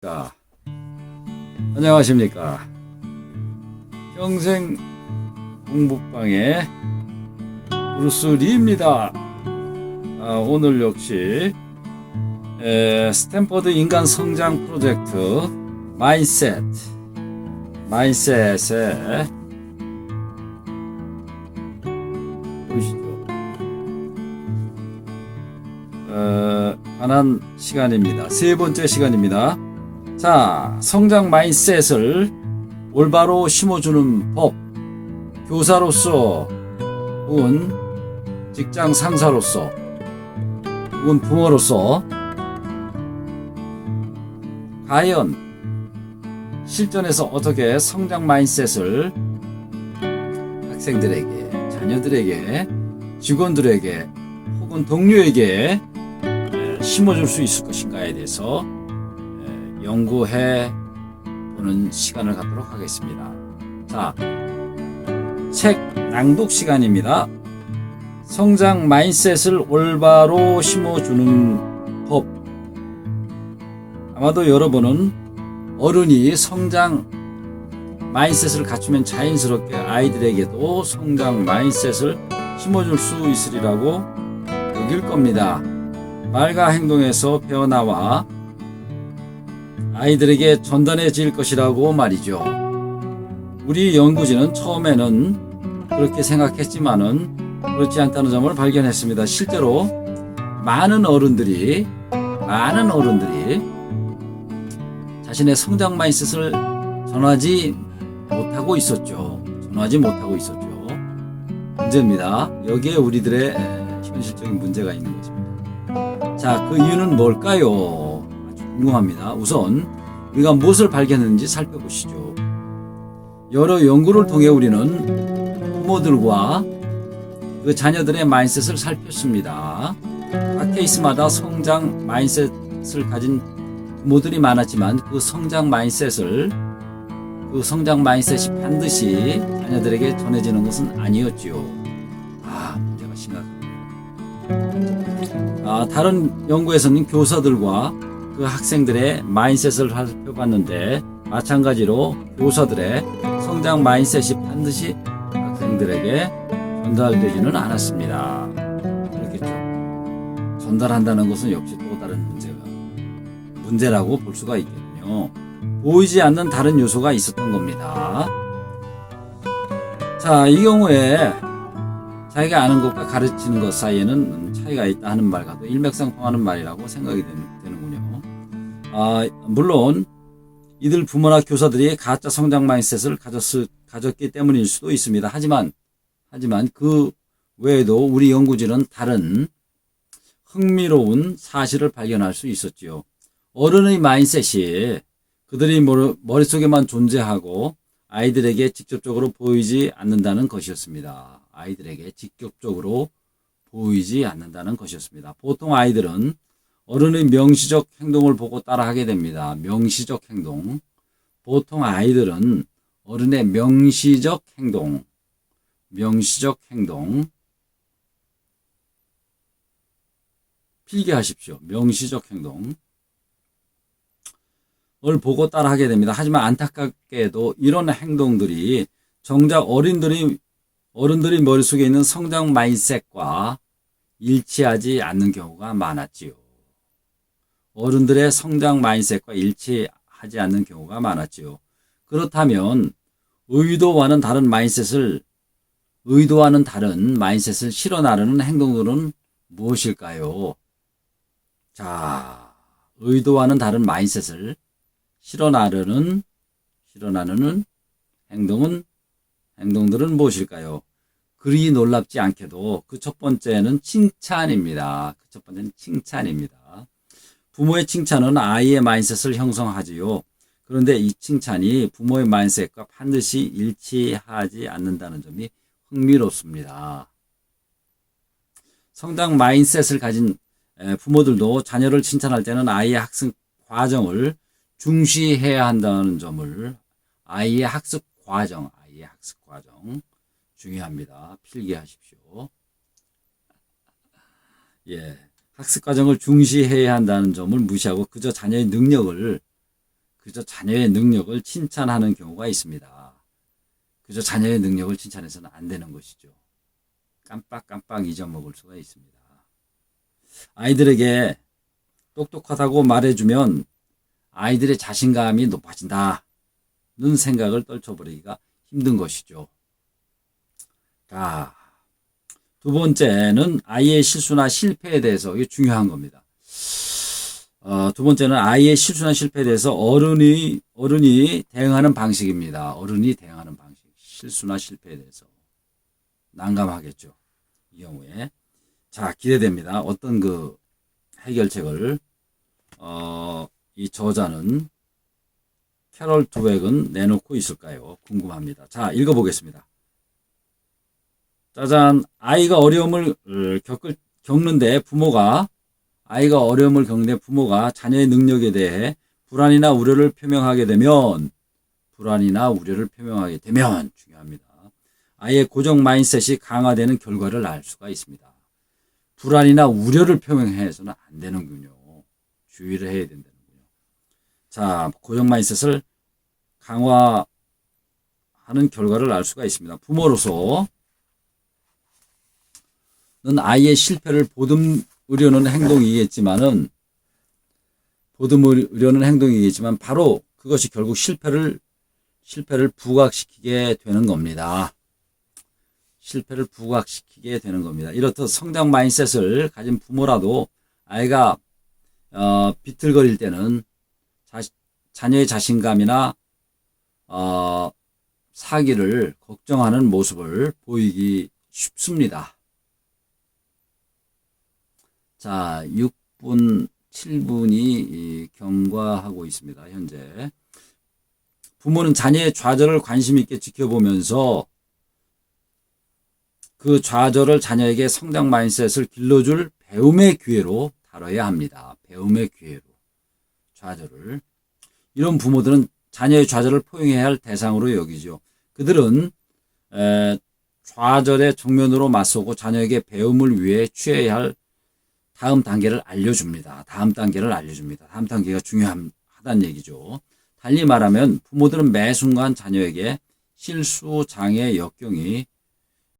자, 안녕하십니까. 평생 공부방의 브루스 리입니다. 오늘 역시 스탠퍼드 인간 성장 프로젝트 마인셋에 보이시죠? 관한 시간입니다. 세 번째 시간입니다. 자, 성장 마인셋을 올바로 심어주는 법, 교사로서 혹은 직장 상사로서 혹은 부모로서 과연 실전에서 어떻게 성장 마인셋을 학생들에게, 자녀들에게, 직원들에게 혹은 동료에게 심어줄 수 있을 것인가에 대해서 연구해 보는 시간을 갖도록 하겠습니다. 자, 책 낭독 시간입니다. 성장 마인셋을 올바로 심어주는 법. 아마도 여러분은 어른이 성장 마인셋을 갖추면 자연스럽게 아이들에게도 성장 마인셋을 심어줄 수 있으리라고 여길 겁니다. 말과 행동에서 배어나와 아이들에게 전달해질 것이라고 말이죠. 우리 연구진은 처음에는 그렇게 생각했지만은 그렇지 않다는 점을 발견했습니다. 실제로 많은 어른들이 자신의 성장 마인셋을 전하지 못하고 있었죠. 문제입니다. 여기에 우리들의 현실적인 문제가 있는 것입니다. 자, 그 이유는 뭘까요? 궁금합니다. 우선 우리가 무엇을 발견했는지 살펴보시죠. 여러 연구를 통해 우리는 부모들과 그 자녀들의 마인셋을 살폈습니다. 각 케이스마다 성장 마인셋을 가진 부모들이 많았지만 그 성장 마인셋이 반드시 자녀들에게 전해지는 것은 아니었지요. 문제가 심각합니다. 다른 연구에서는 교사들과 그 학생들의 마인셋을 살펴봤는데 마찬가지로 교사들의 성장 마인셋이 반드시 학생들에게 전달되지는 않았습니다. 그렇겠죠. 전달한다는 것은 역시 또 다른 문제라고 볼 수가 있겠군요. 보이지 않는 다른 요소가 있었던 겁니다. 자, 이 경우에 자기가 아는 것과 가르치는 것 사이에는 차이가 있다 하는 말과도 일맥상통하는 말이라고 생각이 되는군요. 물론 이들 부모나 교사들이 가짜 성장 마인셋을 가졌기 때문일 수도 있습니다. 하지만 그 외에도 우리 연구진은 다른 흥미로운 사실을 발견할 수 있었지요. 어른의 마인셋이 그들이 머릿속에만 존재하고 아이들에게 직접적으로 보이지 않는다는 것이었습니다. 보통 아이들은 어른의 명시적 행동을 보고 따라하게 됩니다. 명시적 행동. 보통 아이들은 어른의 명시적 행동. 필기하십시오. 명시적 행동을 보고 따라하게 됩니다. 하지만 안타깝게도 이런 행동들이 정작 어른들이 머릿속에 있는 성장 마인셋과 일치하지 않는 경우가 많았지요. 어른들의 성장 마인셋과 일치하지 않는 경우가 많았지요. 그렇다면 의도와는 다른 마인셋을 실어 나르는 행동들은 무엇일까요? 자, 의도와는 다른 마인셋을 실어 나르는 행동들은 무엇일까요? 그리 놀랍지 않게도 그 첫 번째는 칭찬입니다. 부모의 칭찬은 아이의 마인셋을 형성하지요. 그런데 이 칭찬이 부모의 마인셋과 반드시 일치하지 않는다는 점이 흥미롭습니다. 성장 마인셋을 가진 부모들도 자녀를 칭찬할 때는 아이의 학습 과정을 중시해야 한다는 점을 아이의 학습 과정 중요합니다. 필기하십시오. 학습 과정을 중시해야 한다는 점을 무시하고 그저 자녀의 능력을 그저 자녀의 능력을 칭찬하는 경우가 있습니다. 그저 자녀의 능력을 칭찬해서는 안 되는 것이죠. 깜빡깜빡 잊어먹을 수가 있습니다. 아이들에게 똑똑하다고 말해주면 아이들의 자신감이 높아진다는 생각을 떨쳐버리기가 힘든 것이죠. 자, 두 번째는 아이의 실수나 실패에 대해서, 이게 중요한 겁니다. 두 번째는 아이의 실수나 실패에 대해서 어른이 대응하는 방식입니다. 어른이 대응하는 방식. 실수나 실패에 대해서. 난감하겠죠. 이 경우에. 자, 기대됩니다. 어떤 그 해결책을, 이 저자는 캐럴 드웩은 내놓고 있을까요? 궁금합니다. 자, 읽어보겠습니다. 짜잔. 아이가 어려움을 겪는데 부모가 자녀의 능력에 대해 불안이나 우려를 표명하게 되면 중요합니다. 아이의 고정 마인셋이 강화되는 결과를 알 수가 있습니다. 불안이나 우려를 표명해서는 안 되는군요. 주의를 해야 된다는군요. 자, 고정 마인셋을 강화하는 결과를 알 수가 있습니다. 부모로서는 아이의 실패를 보듬으려는 행동이겠지만 바로 그것이 결국 실패를 부각시키게 되는 겁니다. 이렇듯 성장 마인셋을 가진 부모라도 아이가 비틀거릴 때는 자녀의 자신감이나 사기를 걱정하는 모습을 보이기 쉽습니다. 자, 6분, 7분이 경과하고 있습니다. 현재. 부모는 자녀의 좌절을 관심 있게 지켜보면서 그 좌절을 자녀에게 성장 마인셋을 길러줄 배움의 기회로 다뤄야 합니다. 배움의 기회로. 좌절을. 이런 부모들은 자녀의 좌절을 포용해야 할 대상으로 여기죠. 그들은 좌절의 정면으로 맞서고 자녀에게 배움을 위해 취해야 할 다음 단계를 알려줍니다. 다음 단계가 중요하다는 얘기죠. 달리 말하면 부모들은 매 순간 자녀에게 실수, 장애, 역경이